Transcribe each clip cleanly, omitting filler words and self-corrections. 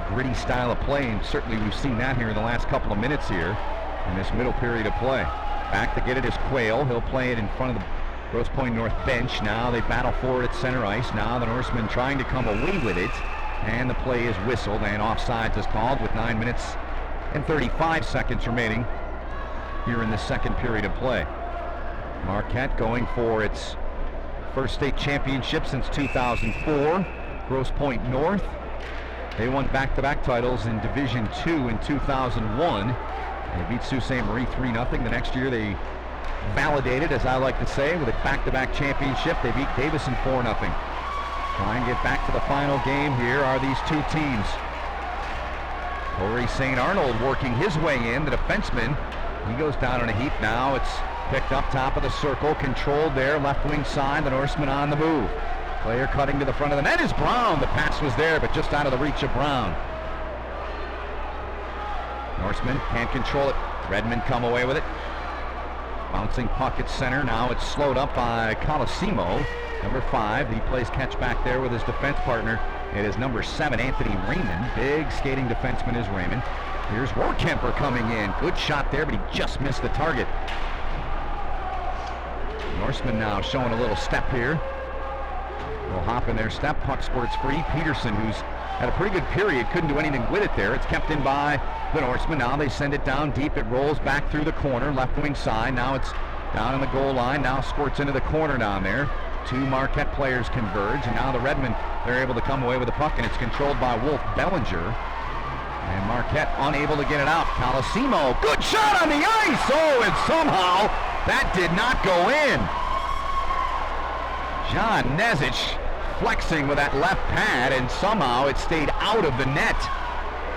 gritty style of play, and certainly we've seen that here in the last couple of minutes here in this middle period of play. Back to get it is Quayle. He'll play it in front of the Grosse Pointe North bench. Now they battle for it at center ice. Now the Norsemen trying to come away with it, and the play is whistled, and offsides is called with 9 minutes and 35 seconds remaining here in the second period of play. Marquette going for its first state championship since 2004. Grosse Pointe North, they won back-to-back titles in Division II in 2001. They beat Sault Ste. Marie 3-0. The next year they validated, as I like to say, with a back-to-back championship. They beat Davison 4-0. Trying to get back to the final game here are these two teams. Corey St. Arnold working his way in, the defenseman. He goes down in a heap now. It's picked up top of the circle, controlled there, left wing side, the Norseman on the move. Player cutting to the front of the net is Brown. The pass was there, but just out of the reach of Brown. Norseman can't control it. Redmond come away with it. Bouncing puck at center. Now it's slowed up by Colosimo. Number 5, he plays catch back there with his defense partner. It is number 7, Anthony Raymond. Big skating defenseman is Raymond. Here's Rohrkemper coming in. Good shot there, but he just missed the target. Norseman now showing a little step here. Will hop in their step. Puck squirts free. Peterson, who's had a pretty good period, couldn't do anything with it there. It's kept in by the Norsemen. Now they send it down deep. It rolls back through the corner, left wing side. Now it's down on the goal line. Now squirts into the corner down there. Two Marquette players converge, and now the Redmen, they're able to come away with the puck, and it's controlled by Wolf Bellinger. And Marquette unable to get it out. Colosimo, good shot on the ice! Oh, and somehow that did not go in. John Nezich flexing with that left pad, and somehow it stayed out of the net.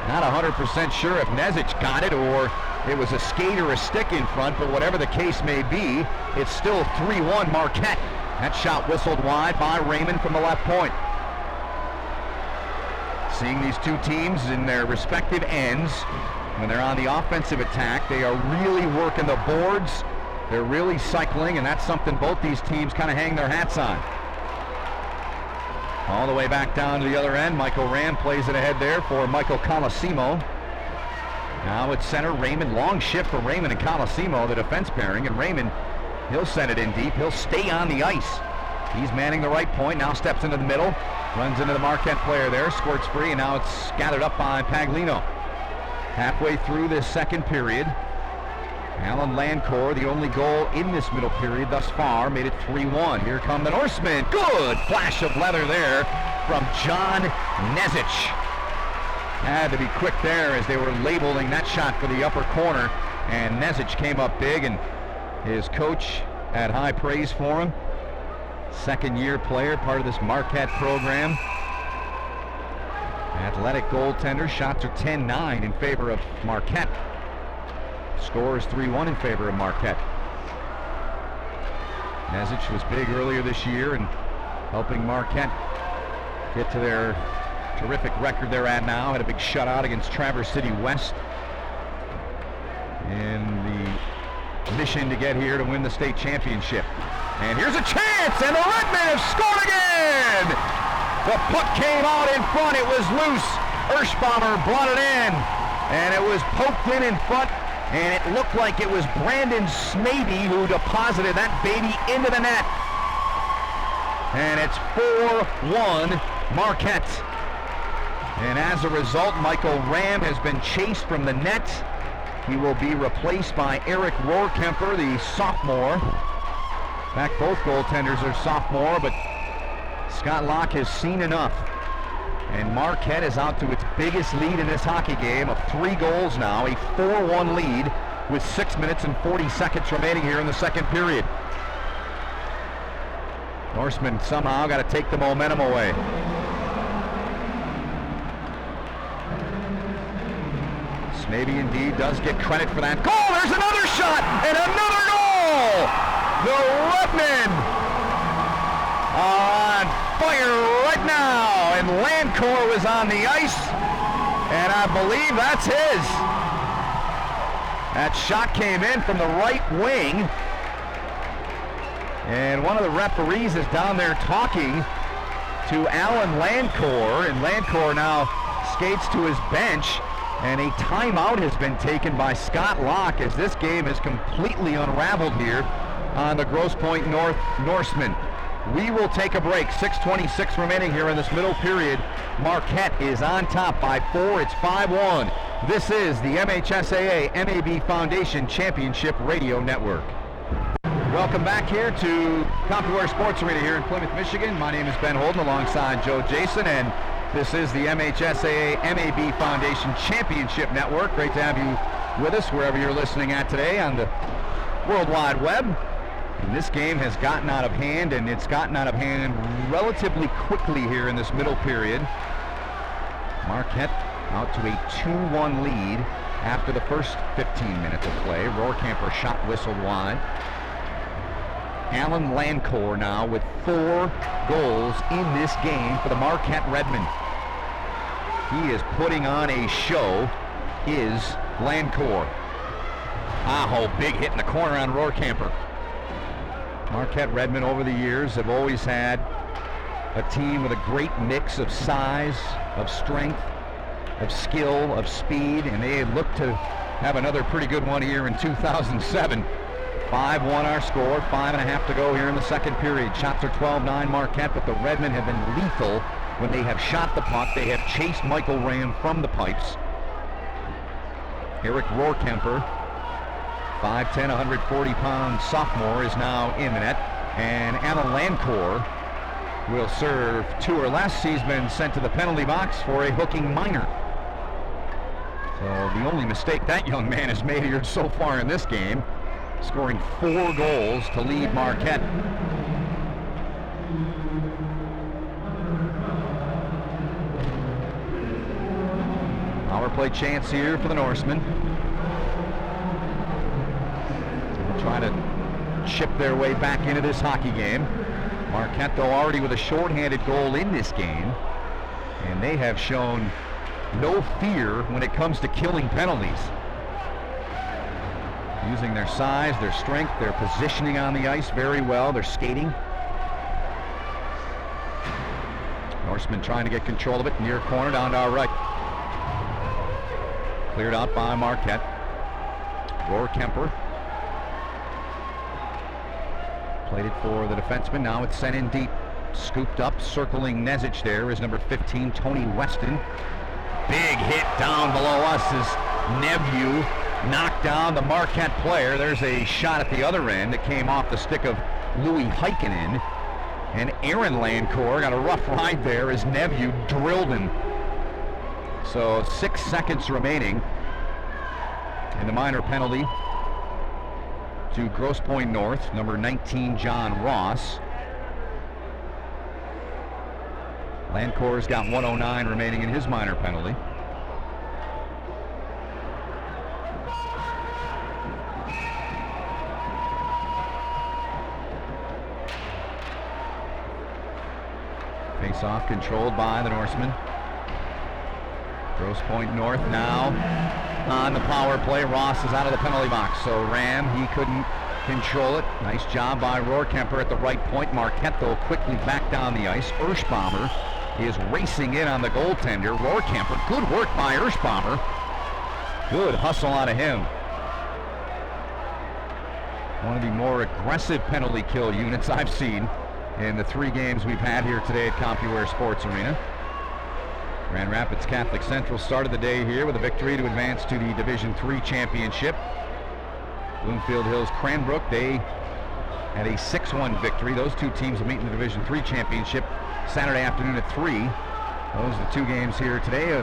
Not 100% sure if Nezich got it or it was a skate or a stick in front, but whatever the case may be, it's still 3-1 Marquette. That shot whistled wide by Raymond from the left point. Seeing these two teams in their respective ends, when they're on the offensive attack, they are really working the boards. They're really cycling, and that's something both these teams kind of hang their hats on. All the way back down to the other end, Michael Ram plays it ahead there for Michael Colosimo. Now at center, Raymond, long shift for Raymond and Colosimo, the defense pairing, and Raymond, he'll send it in deep. He'll stay on the ice. He's manning the right point, now steps into the middle, runs into the Marquette player there, squirts free, and now it's gathered up by Paglino. Halfway through this second period, Alan Landcore, the only goal in this middle period thus far, made it 3-1. Here come the Norsemen. Good flash of leather there from John Nezich. Had to be quick there as they were labeling that shot for the upper corner, and Nezich came up big, and his coach had high praise for him. Second-year player, part of this Marquette program. Athletic goaltender. Shots are 10-9 in favor of Marquette. Score is 3-1 in favor of Marquette. Nezich was big earlier this year and helping Marquette get to their terrific record they're at now. Had a big shutout against Traverse City West in the mission to get here to win the state championship. And here's a chance, and the Redmen have scored again! The puck came out in front, it was loose. Erschbaumer brought it in, and it was poked in front, and it looked like it was Brandon Smaby who deposited that baby into the net. And it's 4-1 Marquette. And as a result, Michael Ram has been chased from the net. He will be replaced by Eric Rohrkemper, the sophomore. In fact, both goaltenders are sophomore, but Scott Locke has seen enough. And Marquette is out to its biggest lead in this hockey game of 3 goals now, a 4-1 lead with 6 minutes and 40 seconds remaining here in the second period. Norsemen somehow got to take the momentum away. Maybe indeed does get credit for that goal. There's another shot and another goal. The Redmen are on fire right now, and Landcore was on the ice, and I believe that's his. That shot came in from the right wing, and one of the referees is down there talking to Alan Landcore, and Landcore now skates to his bench, and a timeout has been taken by Scott Locke as this game is completely unraveled here on the Grosse Pointe North Norsemen. We will take a break. 6:26 remaining here in this middle period. Marquette is on top by 4. It's 5-1. This is the MHSAA MAB Foundation Championship Radio Network. Welcome back here to CompuWare Sports Arena here in Plymouth, Michigan. My name is Ben Holden alongside Joe Jason, and this is the MHSAA MAB Foundation Championship Network. Great to have you with us wherever you're listening at today on the World Wide Web. And this game has gotten out of hand, and it's gotten out of hand relatively quickly here in this middle period. Marquette out to a 2-1 lead after the first 15 minutes of play. Rohrkamper shot whistled wide. Alan Lancourt now with 4 goals in this game for the Marquette Redmen. He is putting on a show, is Lancourt. Aho, big hit in the corner on Rohrkamper. Marquette Redmen over the years have always had a team with a great mix of size, of strength, of skill, of speed, and they look to have another pretty good one here in 2007. 5-1 our score, 5.5 to go here in the second period. Shots are 12-9 Marquette, but the Redmen have been lethal when they have shot the puck. They have chased Michael Rand from the pipes. Eric Rohrkamper, 5'10", 140-pound sophomore, is now in the net. And Alan Lancourt will serve 2 or less. He's been sent to the penalty box for a hooking minor. So the only mistake that young man has made here so far in this game, scoring 4 goals to lead Marquette. Power play chance here for the Norsemen. They'll try to chip their way back into this hockey game. Marquette, though, already with a shorthanded goal in this game, and they have shown no fear when it comes to killing penalties. Using their size, their strength, their positioning on the ice very well, their skating. Norseman trying to get control of it, near corner down to our right. Cleared out by Marquette. Rohrkamper. Played it for the defenseman, now it's sent in deep. Scooped up, circling Nezic there is number 15, Tony Weston. Big hit down below us as Neveu knocked down the Marquette player. There's a shot at the other end that came off the stick of Louis Heikkinen. And Aaron Lancourt got a rough ride there as Neveu drilled him. So 6 seconds remaining. And the minor penalty to Grosse Pointe North, number 19, John Ross. Lancourt's got 1:09 remaining in his minor penalty. Face-off controlled by the Norsemen. Grosse Pointe North now on the power play. Ross is out of the penalty box, so Ram, he couldn't control it. Nice job by Rohrkamper at the right point. Marquette, though, quickly back down the ice. Ershbomber is racing in on the goaltender. Rohrkamper, good work by Ershbomber. Good hustle out of him. One of the more aggressive penalty kill units I've seen in the 3 games we've had here today at CompuWare Sports Arena. Grand Rapids Catholic Central started the day here with a victory to advance to the Division III championship. Bloomfield Hills Cranbrook, they had a 6-1 victory. Those 2 teams will meet in the Division III championship Saturday afternoon at 3. Those are the 2 games here today.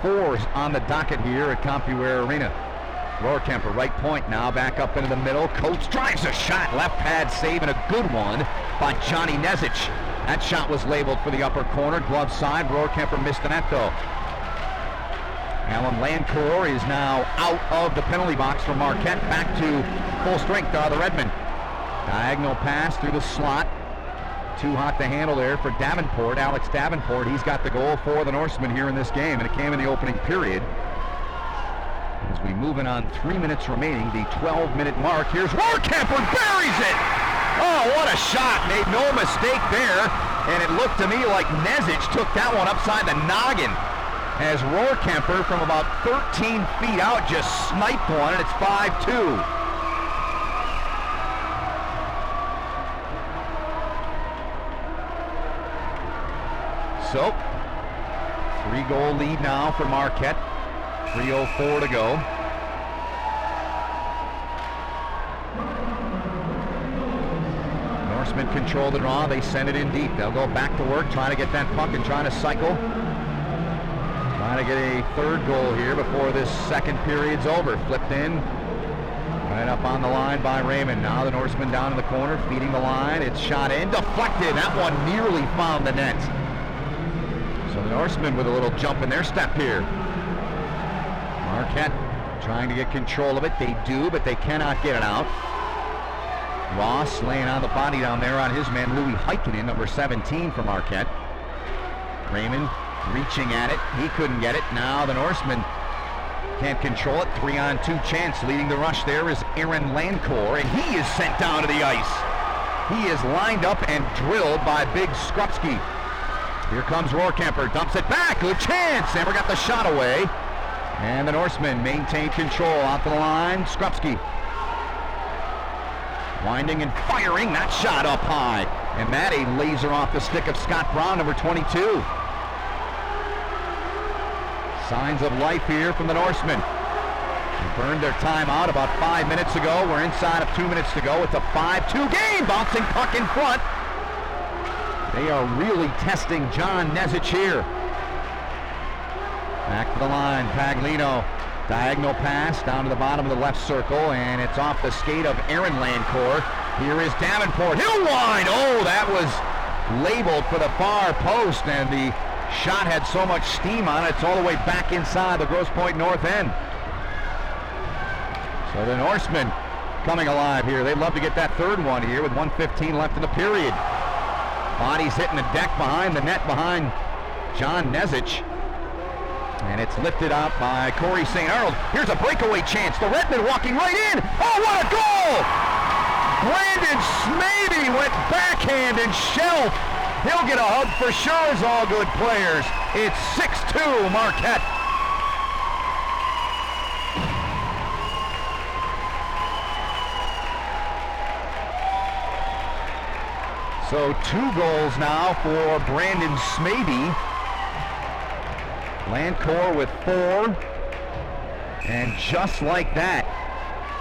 4 on the docket here at CompuWare Arena. Rohrkamper, right point now, back up into the middle. Coates drives a shot, left pad save, and a good one by Johnny Nezic. That shot was labeled for the upper corner, glove side. Rohrkamper missed the net though. Alan Lancourt is now out of the penalty box for Marquette. Back to full strength are the Redmen. Diagonal pass through the slot. Too hot to handle there for Davenport. Alex Davenport, he's got the goal for the Norsemen here in this game, and it came in the opening period. As we move in on 3 minutes remaining, the 12-minute mark. Here's Rohrkamper, buries it! Oh, what a shot! Made no mistake there, and it looked to me like Nezic took that one upside the noggin. as Rohrkemper from about 13 feet out just sniped one, and it's 5-2. So, 3-goal lead now for Marquette. 3:04 to go. Norsemen control the draw. They send it in deep. They'll go back to work, trying to get that puck and trying to cycle. Trying to get a third goal here before this second period's over. Flipped in. Right up on the line by Raymond. Now the Norsemen down in the corner, feeding the line. It's shot in, deflected. That one nearly found the net. So the Norsemen with a little jump in their step here. Marquette trying to get control of it. They do, but they cannot get it out. Ross laying on the body down there on his man, Louis Heikkinen, number 17 for Marquette. Raymond reaching at it. He couldn't get it. Now the Norsemen can't control it. 3-on-2 chance. Leading the rush there is Aaron Lancourt, and he is sent down to the ice. He is lined up and drilled by Big Skrupski. Here comes Rohrkemper. Dumps it back. Good chance. Never got the shot away. And the Norsemen maintain control out to the line. Skrupski winding and firing. That shot up high. And that a laser off the stick of Scott Brown, number 22. Signs of life here from the Norsemen. They burned their time out about 5 minutes ago. We're inside of 2 minutes to go. It's a 5-2 game. Bouncing puck in front. They are really testing John Nezich here. Back to the line, Paglino. Diagonal pass down to the bottom of the left circle, and it's off the skate of Aaron Lancourt. Here is Davenport. He'll wind. Oh, that was labeled for the far post, and the shot had so much steam on it, it's all the way back inside the Grosse Pointe North end. So the Norsemen coming alive here. They'd love to get that third one here with 1:15 left in the period. Bodies hitting the deck behind the net behind John Nezich. And it's lifted out by Corey St. Arnold. Here's a breakaway chance. The Redmen walking right in. Oh, what a goal! Brandon Smaby went backhand and shelf. He'll get a hug for sure, as all good players. It's 6-2 Marquette. So 2 goals now for Brandon Smaby. Lancourt with 4, and just like that,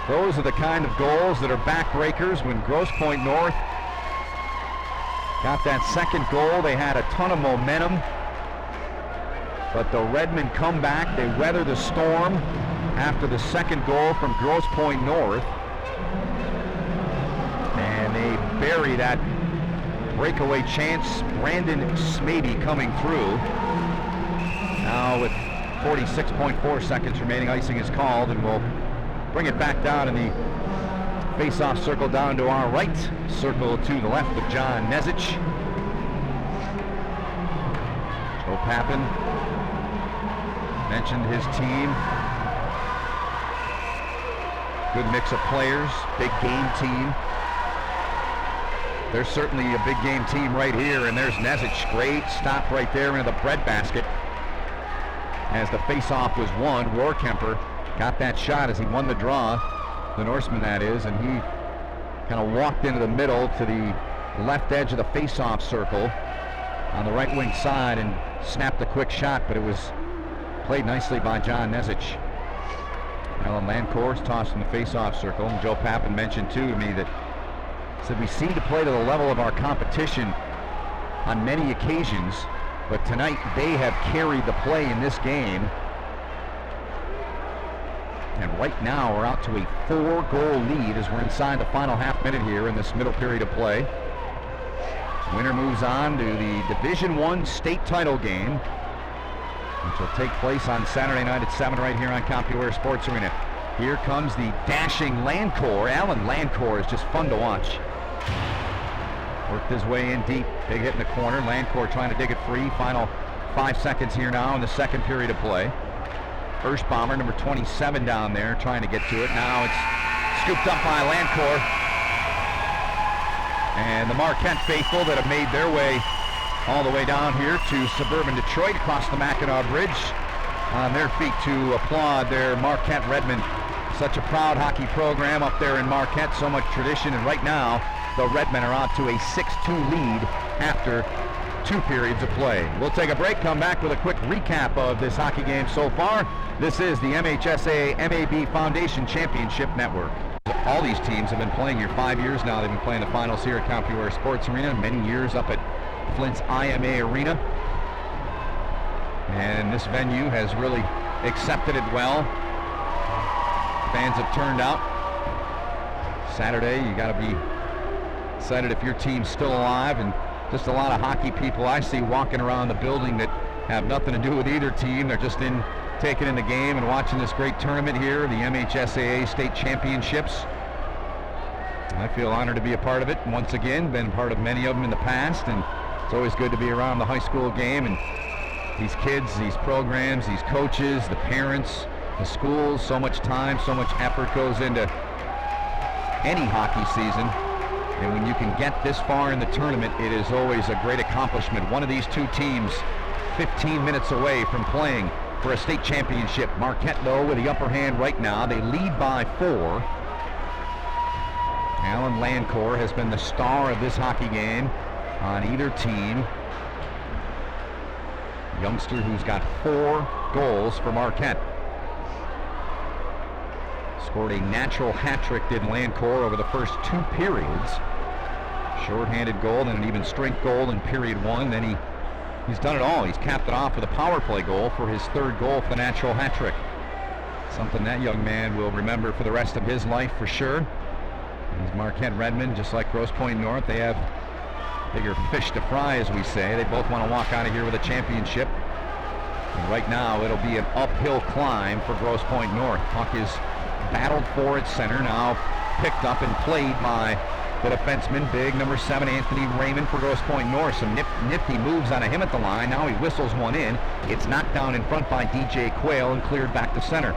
those are the kind of goals that are backbreakers. When Grosse Pointe North got that second goal, they had a ton of momentum, but the Redmen come back. They weather the storm after the second goal from Grosse Pointe North, and they bury that breakaway chance. Brandon Smaby coming through. Now with 46.4 seconds remaining, icing is called, and we'll bring it back down in the face-off circle down to our right. Circle to the left with John Nezich. Joe Pappin mentioned his team. Good mix of players, big game team. There's certainly a big game team right here, and there's Nezich. Great stop right there into the breadbasket. As the face-off was won, Rohrkemper got that shot as he won the draw, the Norseman that is, and he kind of walked into the middle to the left edge of the face-off circle on the right wing side and snapped a quick shot, but it was played nicely by John Nezich. Alan Lancourt's tossed in the face-off circle, and Joe Pappin mentioned too to me that said we seem to play to the level of our competition on many occasions, but tonight they have carried the play in this game. And right now we're out to a 4-goal lead as we're inside the final half minute here in this middle period of play. Winner moves on to the Division I state title game, which will take place on Saturday night at 7 right here on CompuWare Sports Arena. Here comes the dashing Lancourt. Alan Lancourt is just fun to watch. Worked his way in deep. Big hit in the corner. Lancourt trying to dig it free. Final 5 seconds here now in the second period of play. First bomber, number 27 down there, trying to get to it. Now it's scooped up by Lancourt. And the Marquette faithful that have made their way all the way down here to suburban Detroit across the Mackinac Bridge on their feet to applaud their Marquette Redmen. Such a proud hockey program up there in Marquette, so much tradition, and right now the Redmen are out to a 6-2 lead after 2 periods of play. We'll take a break, come back with a quick recap of this hockey game so far. This is the MHSA MAB Foundation Championship Network. All these teams have been playing here 5 years now. They've been playing the finals here at Compuware Sports Arena, many years up at Flint's IMA Arena. And this venue has really accepted it well. Fans have turned out. Saturday, you got to be excited if your team's still alive, and just a lot of hockey people I see walking around the building that have nothing to do with either team. They're just taking in the game and watching this great tournament here, the MHSAA State Championships. I feel honored to be a part of it once again. Been part of many of them in the past, and it's always good to be around the high school game. And these kids, these programs, these coaches, the parents, the schools, so much time, so much effort goes into any hockey season. And when you can get this far in the tournament, it is always a great accomplishment. One of these two teams 15 minutes away from playing for a state championship. Marquette, though, with the upper hand right now. They lead by 4. Alan Lancourt has been the star of this hockey game on either team. Youngster who's got 4 goals for Marquette. Scored a natural hat trick, did Lancourt, over the first 2 periods. Short-handed goal, then an even strength goal in period 1. Then he's done it all. He's capped it off with a power play goal for his 3rd goal for the natural hat trick. Something that young man will remember for the rest of his life for sure. These Marquette Redmen, just like Grosse Pointe North, they have bigger fish to fry, as we say. They both want to walk out of here with a championship. And right now, it'll be an uphill climb for Grosse Pointe North. Puck is battled for at center, now picked up and played by the defenseman, big number 7, Anthony Raymond for Grosse Pointe North. Some nifty moves on him at the line. Now he whistles one in. It's knocked down in front by DJ Quayle and cleared back to center.